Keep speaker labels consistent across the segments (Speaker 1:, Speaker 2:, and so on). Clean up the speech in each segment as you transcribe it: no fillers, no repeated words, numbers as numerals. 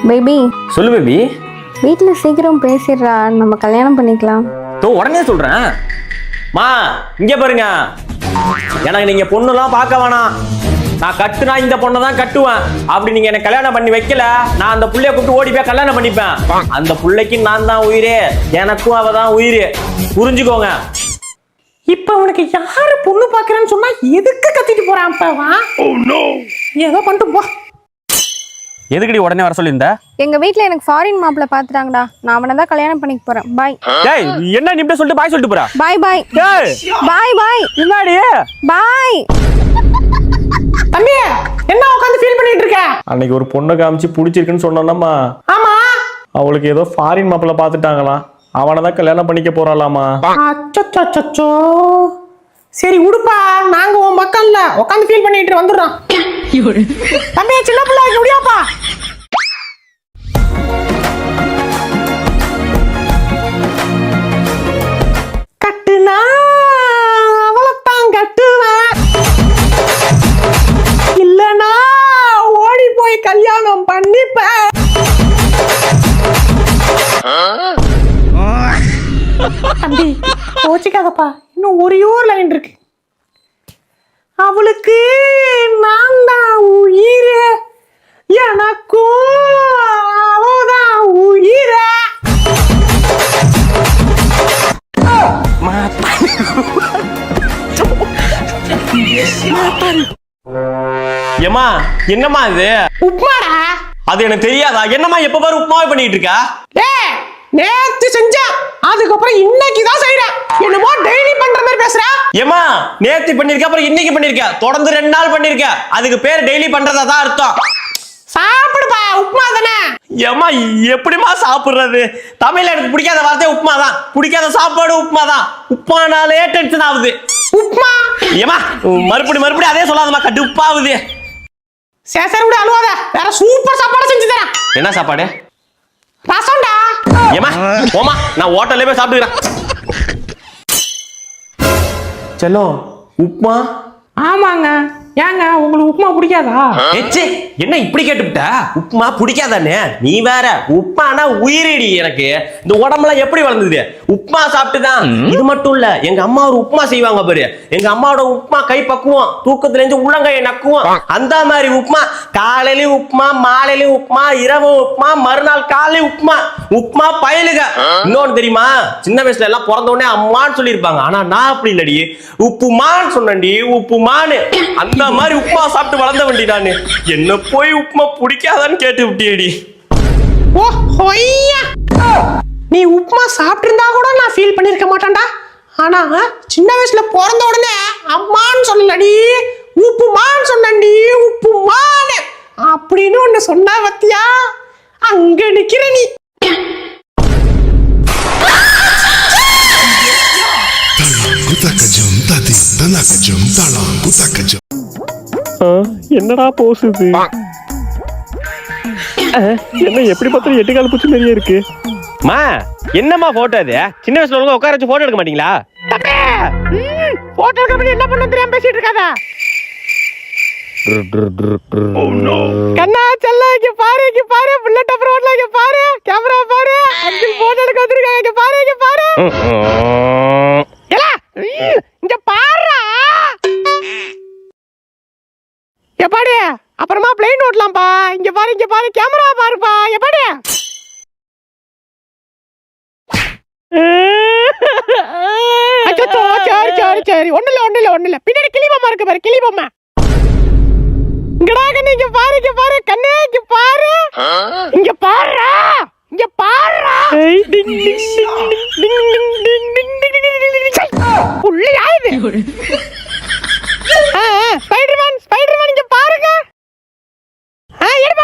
Speaker 1: Baby
Speaker 2: சொல்லு baby.
Speaker 1: வீட்டில் சீக்கிரம் பேசிடுறா, நம்ம கல்யாணம் பண்ணிக்கலாம்.
Speaker 2: உடனே சொல்றேன். மா இங்க பாருங்க, எனக்கு நீங்க பொண்ணுலாம் பார்க்க வேணாம். நான் கட்டுனா இந்த பொண்ணை தான் கட்டுவேன். அப்படி நீங்க என்ன கல்யாணம் பண்ணி வைக்கல, நான் அந்த புள்ளைய கூப்பிட்டு ஓடி போய் கல்யாணம் பண்ணிப்பேன். அந்த புள்ளைக்கு நான் தான் உயிரே, எனக்கும் அவ தான் உயிர். புரிஞ்சுக்கோங்க.
Speaker 3: இப்ப உனக்கு யாரு பொண்ணு பாக்குறேன்னு சொன்னா எதுக்கு கத்திட்டு போறான்? ஏதோ பண்ணிட்டு போ.
Speaker 2: எதுக்கடி உடனே வர சொல்லியிருந்த?
Speaker 1: எங்க வீட்டில் எனக்கு ஃபாரின் மாப்பிள்ளை பார்த்துட்டாங்கடா, நான் அவனை தான் கல்யாணம் பண்ணிக்க போறேன். பாய்.
Speaker 2: ஏய் என்ன நீ இப்படி சொல்லிட்டு பாய் சொல்லிட்டு போறா?
Speaker 1: பாய் பாய்.
Speaker 2: ஏய்
Speaker 1: பாய் பாய்.
Speaker 2: என்னடி
Speaker 1: பாய்.
Speaker 3: தம்பி என்ன உட்கார்ந்து ஃபீல் பண்ணிட்டு இருக்க?
Speaker 2: அன்னைக்கு ஒரு பொண்ணை காமிச்சு பிடிச்சிருக்குன்னு சொன்னோம்மா.
Speaker 3: ஆமா,
Speaker 2: அவளுக்கு ஏதோ ஃபாரின் மாப்பிள்ளை பார்த்துட்டாங்களாம், அவனை தான் கல்யாணம் பண்ணிக்க போறாளாமா.
Speaker 3: அச்சோ, சரி உடுப்பா, நாங்க உன் மக்கள்ல உட்காந்து ஃபீல் பண்ணிட்டு வந்துடுறோம். தம்பி சின்ன பிள்ளை முடியாப்பா. கட்டுனா அவளைத்தான் கட்டுவேன், இல்லனா ஓடி போய் கல்யாணம் பண்ணிப்பேன். தம்பி கோச்சிக்காதப்பா, இன்னும் ஒரே ஒரு லைன் இருக்கு. அவளுக்கு நான் தான் உயிர், எனக்கும் அவதான் உயிர்.
Speaker 2: ஏமா என்னம்மா இது?
Speaker 3: உப்மாடா.
Speaker 2: அது எனக்கு தெரியாதா? என்னம்மா எப்ப பாரு உப்மாவே பண்ணிட்டு இருக்கா?
Speaker 3: டேய் நேத்து செஞ்ச, அதுக்கப்புறம் இன்னைக்கு தான் செய்றேன். என்னமோ டெய்லி பண்ற மாதிரி பேசுற.
Speaker 2: ஏமா நேத்து பண்ணிருக்க, அப்புறம் இன்னைக்கு பண்ணிருக்க, தொடர்ந்து 2 நாள் பண்ணிருக்க, அதுக்கு பேர் டெய்லி பண்றதா தான் அர்த்தம்.
Speaker 3: சாப்பிடுப்பா, உப்மா தானே.
Speaker 2: ஏமா எப்படிமா சாப்பிடுறது? தமிழ்ல எனக்கு பிடிக்காத வார்த்தை உப்மா தான், பிடிக்காத சாப்பாடு உப்மா தான். உப்மானாலே டென்ஷன் ஆகுது.
Speaker 3: உப்மா
Speaker 2: ஏமா மறுபடியும் அதே சொல்லாதம்மா, கடுப்பாகுது.
Speaker 3: சேசர் கூட அழுவாத, வேற சூப்பர் சாப்பாடு செஞ்சு தரேன்.
Speaker 2: என்ன சாப்பாடு?
Speaker 3: ரசம்டா.
Speaker 2: ஏமா போமா, நான் ஹோட்டல்ல போய் சாப்பிட்டுக்கிறேன். செல்லோ உப்மா?
Speaker 3: ஆமாங்க, ஏங்க உங்களுக்கு உப்மா பிடிக்காதா?
Speaker 2: ஏச்சே என்ன இப்படி கேட்டுவிட்ட? உப்மா பிடிக்காதானே? நீ வேற. உப்மானா உயிரிடி எனக்கு. இந்த உடம்புலாம் எப்படி வளர்ந்தது? உப்மா சாப்பிட்டுதான். இது மட்டும் இல்ல, எங்க அம்மா ஒரு உப்மா செய்வாங்க பாரு. எங்க அம்மாவோட உப்மா கை பக்குவோம், தூக்கத்துல இருந்து உள்ளங்கையை நக்குவோம். அந்த மாதிரி உப்மா. காலையிலயும் உப்மா, மாலையிலயும் உப்மா, இரவு உப்மா, மறுநாள் காலை உப்மா. உப்மா பயலுக. இன்னொன்னு தெரியுமா? சின்ன வயசுல எல்லாம் பிறந்த உடனே அம்மான்னு சொல்லியிருப்பாங்க, ஆனா நான் அப்படி இல்லடி, உப்புமான்னு சொன்னேன்டி. உப்புமான்னு அந்த மாதிரி உப்மா சாப்பிட்டு வளர்ந்த வண்டி நானு. என்ன போய் உப்மா பிடிக்காதான்னு கேட்டு விட்டியடி.
Speaker 3: ஓ ஹொய்யா, நீ உப்மா சாப்பிட்டிருந்தா கூட நான் ஃபீல் பண்ணிருக்க மாட்டேன்டா. ஆனா சின்ன வயசுல பிறந்த உடனே அம்மான்னு சொல்லலடி, உப்புமான்னு சொன்னடி. உப்புமான்னு அப்படின்னு ஒண்ணு சொன்னா பத்தியா, அங்க நிக்கிற நீ.
Speaker 2: என்னடா போசுது? என்ன எப்படி பார்த்தாலும் 8 கால் பூச்சி மாதிரியே இருக்கு. மா என்னம்மா போட்டோ அது? சின்ன வயசுல ஒழுங்கா உட்கார வச்சு போட்டோ எடுக்க மாட்டீங்களா?
Speaker 3: போட்டோ எடுக்க என்ன பண்ண தெரியாம பேசிட்டு இருக்காத. கண்ணா செல்ல, இங்க பாரு புல்லட் அப்புறம் ஓடல, இங்க பாரு கேமரா பாரு, அங்கிள் போட்டோ எடுக்க வந்திருக்காங்க, இங்க பாரு. ஏலா இங்க பாருடா. எப்பாடி அப்புறமா பிளைன் ஓட்டலாம்ப்பா. இங்க பாரு கேமரா பாருப்பா. எப்பாடி சரி ஒண்ணு இல்ல பின்னாடி கிளி பொம்மை இருக்கு பாரு, கிளி பொம்மை. இங்கடா கண்ணு, இங்க பாரு கண்ணு, இங்க பாரு. புள்ளையா இது? ஸ்பைடர்மேன் இங்க பாருங்க. எடுப்பா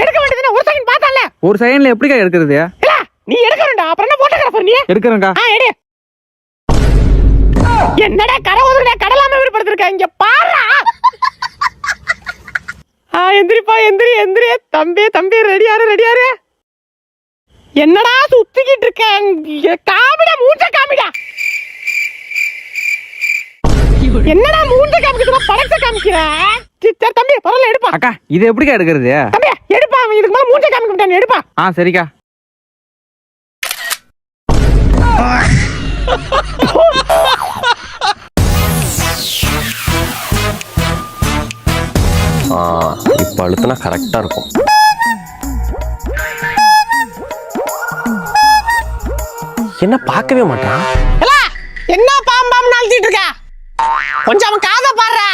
Speaker 3: எடுக்க வேண்டியதுனா ஒரு செகண்ட் பார்த்தல.
Speaker 4: ஒரு செகண்ட்ல எப்படிக்கா எடுக்கிறது?
Speaker 3: இல்ல நீ எடுக்க வேண்டாம், அப்புறம் என்ன போட்டோகிராஃபர் நீ?
Speaker 4: எடுக்கறேன்க்கா.
Speaker 3: எடு. என்னடா கரை ஒதுறடா, கடலாம விருப்பப்படுறக்க. இங்க பாரு. எந்திரிப்பா, எந்திரி தம்பி ரெடியாரு. என்னடா சுத்திக்கிட்டு இருக்க? காமிடா, மூஞ்ச காமிடா. என்னடா மூஞ்ச காமிக்கிறா படத்தை காமிக்கிற? சரி தம்பி பரவாயில்ல எடுப்பா.
Speaker 4: அக்கா இது எப்படிக்கா எடுக்கிறது?
Speaker 3: தம்பி எடுப்பா, அவன் இதுக்கு மேல மூஞ்ச காமிக்க மாட்டான், எடுப்பா.
Speaker 4: சரிக்கா.
Speaker 2: இப்ப அழுத்தினா கரெக்டா இருக்கும். என்ன பார்க்கவே மாட்டான்?
Speaker 3: என்ன பாம்பு அழுத்திட்டு இருக்க? கொஞ்சம் அவன் காதை பாடுறா.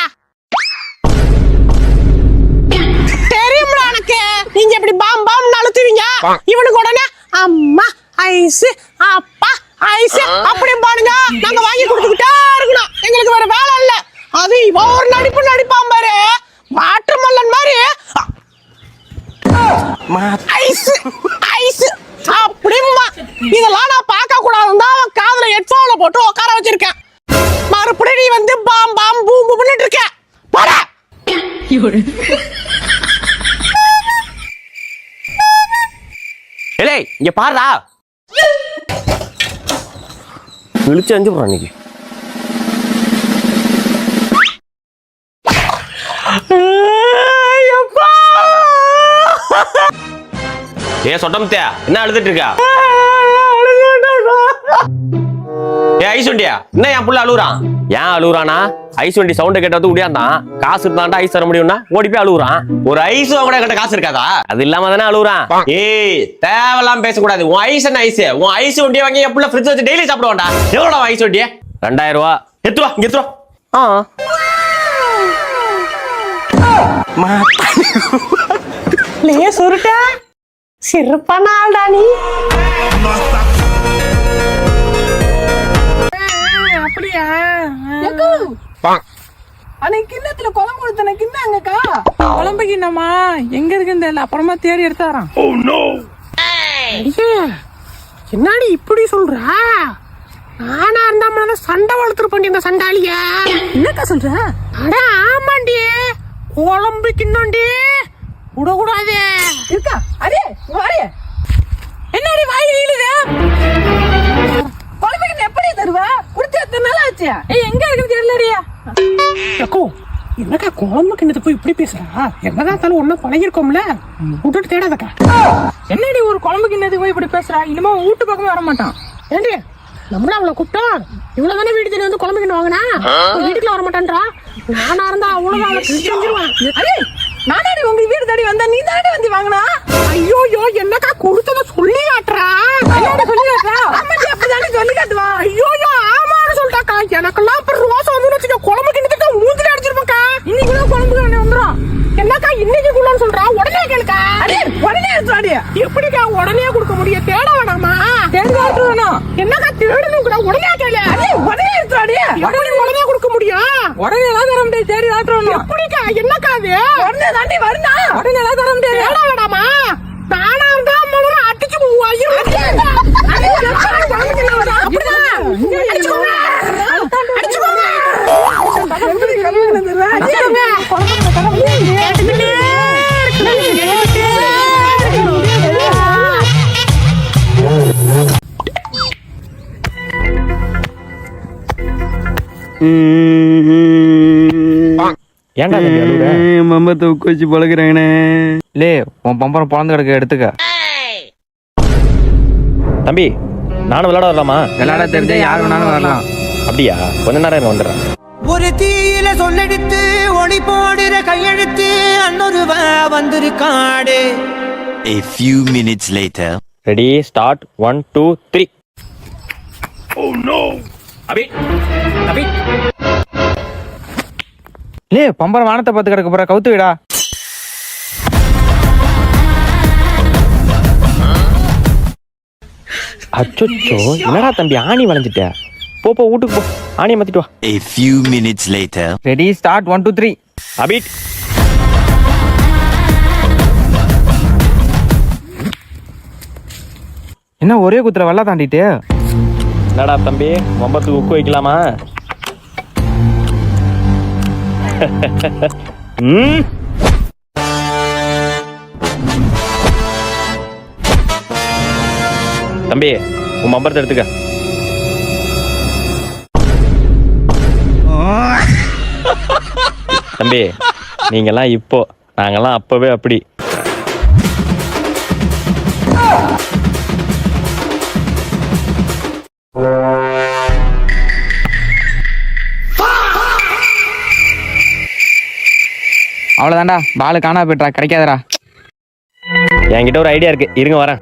Speaker 3: தெரியும்டா எனக்கு நீங்க எப்படி பாம்பு அழுத்துவீங்க. இவனுக்கு உடனே அம்மா ஐஸ், அப்பா ஐஸ் அப்படி பாருங்க. நாங்க வாங்கி கொடுத்துக்கிட்டே இருக்கணும், எங்களுக்கு வேற வேலை இல்ல. அது இவ ஒரு நடிப்பான் பாரு, வாட்டர் மல்லன் மாதிரி ஐஸ் ஐஸ் அப்படிமா. இதெல்லாம் நான் பார்க்க கூடாதுன்னு தான் அவன் காதுல ஹெட்போன்ல போட்டு உட்கார வச்சிருக்கேன். மறுபடியும் நீ வந்து பாம் பூம் பண்ணிட்டு இருக்க. போடா.
Speaker 2: ஏய் இங்க பாருடா, இழுச்சு அஞ்சு போறான் இன்னைக்கு. ஏ சொட்டம்தே, என்ன அழுதுட்டு இருக்கா? ஏ ஐஸ் வண்டியா, என்ன என் புள்ள அழுகுறான்? ஏன் அழுகுறானா? ஐஸ் வண்டி சவுண்ட் கேட்டது உடையாந்தான். காசு இருந்தாண்டா ஐஸ் தர முடியும்னா ஓடி போய் அழுகுறான். ஒரு ஐஸ் வாங்க கிட்ட காசு இருக்காதா? அது இல்லாம தானே அழுகுறான். ஏய் தேவையில்லாம பேசக்கூடாது. உன் ஐஸ் என்ன ஐஸ்? உன் ஐஸ் வண்டியை வாங்கி என் புள்ள ஃப்ரிட்ஜ் வச்சு டெய்லி சாப்பிடுவான்டா. எவ்வளோடா ஐஸ் வண்டியே? 2000 ரூபா. எத்துவா இங்க எத்துவா.
Speaker 3: லே சுருட்ட சிறப்பான ஆள்டா நீ.
Speaker 5: அப்படியா? அன்னைக்கு கிண்ணத்துல குழம்பு கொடுத்தன கிண்ணாங்கக்கா. குழம்பு கிண்ணமா எங்க இருக்குன்னு தெரியல, அப்புறமா தேடி எடுத்தாராம்.
Speaker 3: என்னடி இப்படி சொல்ற? நானா இருந்தா சண்டை வளர்த்துருப்பேன் இந்த சண்டாளிய.
Speaker 5: என்னக்கா சொல்ற?
Speaker 3: அட ஆமாண்டி, குழம்பு கிண்ணண்டி விடக்கூடாது
Speaker 5: இருக்கா? அரே வாரே, என்னடி வாய் வீழுது? குழம்பு கிண்ணம் எப்படி தருவ? குடுத்து எத்தனை நாள் ஆச்சு? எங்க இருக்குன்னு தெரியலடியா.
Speaker 3: என்னக்கா குழம்பு கிண்ணத்தை போய் இப்படி பேசுறா? என்னதான் தாலும் ஒன்னும் பழகிருக்கோம்ல, விட்டுட்டு தேடாதக்கா.
Speaker 5: என்னடி ஒரு குழம்பு கிண்ணத்துக்கு போய் இப்படி பேசுறா? இனிமே வீட்டு பக்கமே வர மாட்டான்.
Speaker 3: ஏண்டி நம்மள அவளை கூப்பிட்டோம், இவ்வளவுதானே வீடு தேடி வந்து குழம்பு கிண்ணம் வாங்கினா, வீட்டுக்குள்ள வர மாட்டான்றா. நானா இருந்தா அவ்வளவுதான் அவளை செஞ்சிருவான்.
Speaker 5: அரே நானே உங்க வீடு தேடி வந்தா நீ தானே வந்து வாங்கினா?
Speaker 3: ஐயோ என்னக்கா கொடுத்தத சொல்லி காட்டுறா.
Speaker 5: சொல்லி காட்டுறா? அப்படிதானே சொல்லி காட்டுவா.
Speaker 3: ஐயோ ஆமான்னு சொல்லிட்டாக்கா. எனக்கெல்லாம் அப்புறம் ரோசம் வந்து வச்சுக்க, குழம்பு கிண்ணத்துக்கு மூஞ்சில அடிச்சிருப்பேன்க்கா.
Speaker 5: இன்னைக்கு கூட குழம்பு கிண்ணம் வந்துடும்.
Speaker 3: என்னக்கா இன்னைக்கு குள்ளன்னு சொல்றா? உடனே கேளுக்கா.
Speaker 5: உடனே எடுத்துவாடி.
Speaker 3: எப்படிக்கா உடனே கொடுக்க முடியும்? தேட வேணாமா?
Speaker 5: தேடி எடுத்து வேணும்.
Speaker 3: என்னக்கா தேடணும் கூட? உடனே கேளு.
Speaker 5: உடனே எடுத்துவாடி.
Speaker 3: உடனே கொடுக்க முடியும்?
Speaker 5: உடனே எல்லாம் தர முடியாது, தேடி ஆட்டுறோம்.
Speaker 3: எப்படிக்கா? என்னக்கா அது?
Speaker 5: உடனே தாண்டி வருதா? உடனே எல்லாம் தர முடியாது.
Speaker 3: தேட வேணாமா? நானா இருந்தா முதல்ல அடிச்சு
Speaker 4: ஏன்டா மம்பத்தை உட்காச்சு பழகுறாங்கண்ணே. லே உன் பம்பரம் பிறந்து கிடக்க எடுத்துக்க.
Speaker 2: தம்பி நானும் விளையாட வரலாமா?
Speaker 4: விளையாட தெரிஞ்சா யார் வேணாலும் வரலாம்.
Speaker 2: அப்படியா? கொஞ்ச நேரம் வந்துடுறேன்.
Speaker 6: ஒரு தீயில சொல்லெடுத்து ஒளி போடுற கையெழுத்து அன்னொருவ வந்திருக்காடு.
Speaker 7: A few minutes later.
Speaker 2: Ready start 1 2 3. Oh no. அபி அபி
Speaker 4: லே பம்பரம் வானத்தை பார்த்து கிடக்க போற, கவுத்து விடா.
Speaker 2: அச்சோ என்னடா தம்பி ஆணி வளைஞ்சிட்ட? போ வீட்டுக்கு போ, ஆணியை மாத்திட்டு வா.
Speaker 7: A few minutes later.
Speaker 4: Ready start 1 2 3.
Speaker 2: அபிட்
Speaker 4: என்ன ஒரே குத்துற வெள்ளா தாண்டிட்டு?
Speaker 2: என்னடா தம்பி மம்பத்துக்கு உக்கு வைக்கலாமா? தம்பி உன் மம்பரத்தை எடுத்துக்க. தம்பி நீங்கெல்லாம் இப்போ, நாங்கெல்லாம் அப்பவே அப்படி.
Speaker 4: அவ்வளவுதான்டா, பாலு காணா போயிட்டா, கிடைக்காதடா.
Speaker 2: என்கிட்ட ஒரு ஐடியா இருக்கு, இருங்க வரேன்.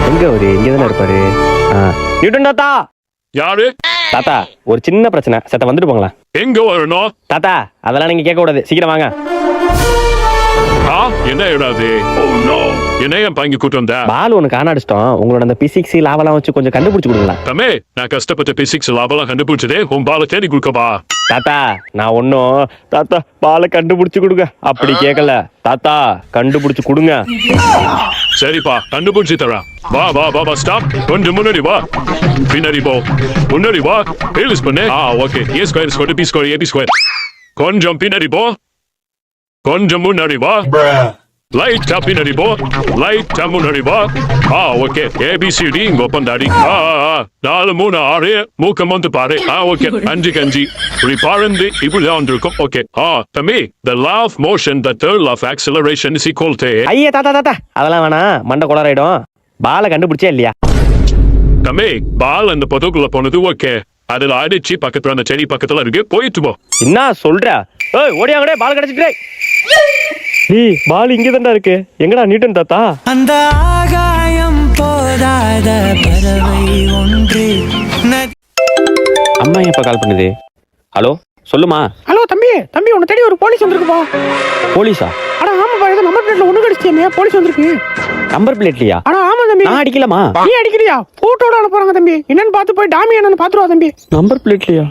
Speaker 2: எங்க அவரு? இங்கதானே இருப்பாரு. நியூட்டன் தாத்தா.
Speaker 8: யாரு?
Speaker 2: தாத்தா ஒரு சின்ன பிரச்சனை, சத்த வந்துட்டு போங்களேன்.
Speaker 8: எங்க வரணும்?
Speaker 2: தாத்தா அதெல்லாம் நீங்க கேட்க கூடாது, சீக்கிரம் வாங்க.
Speaker 8: என்ன இடாது? என்ன என் பங்கி கூட்டம் வந்த?
Speaker 2: பால் ஒன்று காணாடிச்சிட்டோம். உங்களோட அந்த பிசிக்ஸ் லாவெல்லாம் வச்சு கொஞ்சம் கண்டுபிடிச்சு கொடுங்களா?
Speaker 8: தம்பி நான் கஷ்டப்பட்ட பிசிக்ஸ் லாபெல்லாம் கண்டுபிடிச்சதே உன் பாலை தேடி கொடுக்கவா?
Speaker 2: தாத்தா நான் ஒன்னும் தாத்தா பாலை கண்டுபிடிச்சு கொடுங்க அப்படி கேட்கல. தாத்தா கண்டுபிடிச்சு கொடுங்க.
Speaker 8: சரிப்பா கண்டுபிடிச்சு தரேன். வா வா வா வா ஸ்டாப். கொஞ்சம் முன்னாடி வா, பின்னாடி போ, முன்னாடி வா, பேலஸ் பண்ணு. Okay. A square square B square AB square. கொஞ்சம் பின்னாடி போ, கொஞ்சம் முன்னாடி வா, லைட் பின்னாடி போ, லைட் முன்னாடி வா. ஓகே. ஏபிசிடி இங்க ஒப்பந்தாடி. 4 3 6 மூக்கம் வந்து பாரு. ஓகே. 5 5 இப்படி பாருந்து இப்படிதான் வந்திருக்கும். ஓகே. தம்பி the law of motion, the third law of acceleration is equal to.
Speaker 2: ஐயா தாத்தா தாத்தா அதெல்லாம் வேணாம், மண்டை குளறாயிடும். பாலை கண்டுபிடிச்சே இல்லையா?
Speaker 8: தம்பி பால் அந்த பொதுக்குள்ள போனது ஓகே, அதுல அடிச்சு பக்கத்துல அந்த செடி பக்கத்துல இருக்கு, போயிட்டு போ.
Speaker 2: என்ன சொல்ற? ஏய் ஓடியாங்கடே, பால் கிடைச்சிட்டே. டேய் பால் இங்க தான்டா இருக்கு. எங்கடா நியூட்டன் தாத்தா?
Speaker 6: அந்த ஆகாயம் போதாத பறவை ஒன்று
Speaker 2: அம்மா எப்ப கால் பண்ணுது? ஹலோ சொல்லுமா.
Speaker 3: ஹலோ தம்பி, தம்பி உன்னை தேடி ஒரு போலீஸ் வந்திருக்குப்பா.
Speaker 2: போலீஸா?
Speaker 3: அட ஆமாப்பா, ஏதோ நம்பர் பிளேட்ல ஒண்ணு கடிச்சிட்டியாமே, போலீஸ் வந்திருக்கு.
Speaker 2: நம்பர் பிளேட்லயா?
Speaker 3: அட ஆமா தம்பி.
Speaker 2: நான் அடிக்கலாமா?
Speaker 3: நீ அடிக்கிறியா? போட்டோட அனுப்புறாங்க தம்பி. என்னன்னு பார்த்து போய் டாமி என்னன்னு பாத்துருவா தம்பி.
Speaker 2: நம்பர் பிளேட்லயா?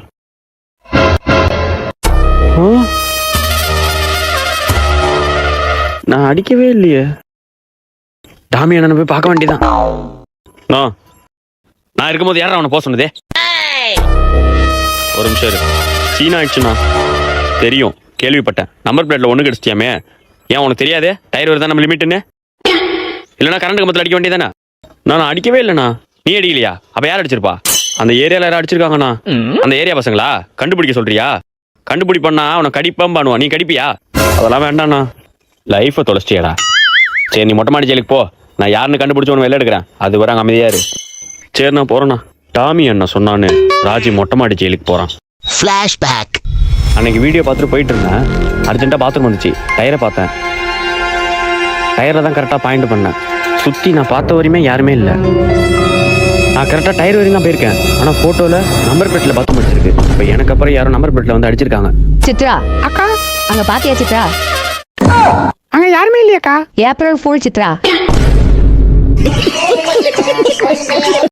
Speaker 2: நான் அடிக்கவே இல்லையே. டாமி அண்ணனை போய் பார்க்க வேண்டியதான். நான் இருக்கும்போது யாரா அவனை போக சொன்னதே? ஒரு நிமிஷம் இரு. சீனா ஆயிடுச்சுண்ணா. தெரியும், கேள்விப்பட்டேன். நம்பர் பிளேட்ல ஒண்ணு கிடைச்சிட்டியாமே. ஏன் உனக்கு தெரியாதே டயர் வருதான் நம்ம லிமிட்னு? இல்லைன்னா கரண்ட் கம்பத்தில் அடிக்க வேண்டியதானே? நான் அடிக்கவே இல்லைண்ணா. நீ அடிக்கலையா? அப்ப யார் அடிச்சிருப்பா? அந்த ஏரியால யாரும் அடிச்சிருக்காங்கண்ணா. அந்த ஏரியா பசங்களா? கண்டுபிடிக்க சொல்றியா? கண்டுபிடிப்பண்ணா அவனை கடிப்பான் பண்ணுவான். நீ கடிப்பியா? அதெல்லாம் வேண்டாண்ணா. லைஃபை தொலைச்சிட்டியாடா. சரி நீ மொட்டை மாடி ஜெயிலுக்கு போ. நான் யாருன்னு கண்டுபிடிச்சு ஒன்று வெளில எடுக்கிறேன். அது வராங்க அமைதியா இரு. சரி நான் போறேண்ணா. டாமி அண்ணா சொன்னான்னு ராஜி மொட்டை மாடி ஜெயிலுக்கு போறான்.
Speaker 7: Flashback.
Speaker 2: அன்னைக்கு வீடியோ பார்த்துட்டு போயிட்டு இருந்தேன். அர்ஜென்ட்டாக பாத்ரூம் வந்துச்சு. டயரை பார்த்தேன். டயரை தான் கரெக்டாக பாயிண்ட் பண்ணேன். சுற்றி நான் பார்த்த வரையுமே யாருமே இல்லை. நான் கரெக்டாக டயர் வரையும் தான் போயிருக்கேன். ஆனால் ஃபோட்டோவில் நம்பர் பிளேட்டில் பாத்ரூம் அடிச்சிருக்கு. இப்போ எனக்கு அப்புறம் யாரும் நம்பர் பிளேட்டில் வந்து அடிச்சிருக்காங்க.
Speaker 9: சித்ரா
Speaker 3: அக்கா
Speaker 9: அங்க பாத்தியா சித்ரா?
Speaker 3: அங்க யாருமே இல்லையாக்கா?
Speaker 9: April fool Chitra.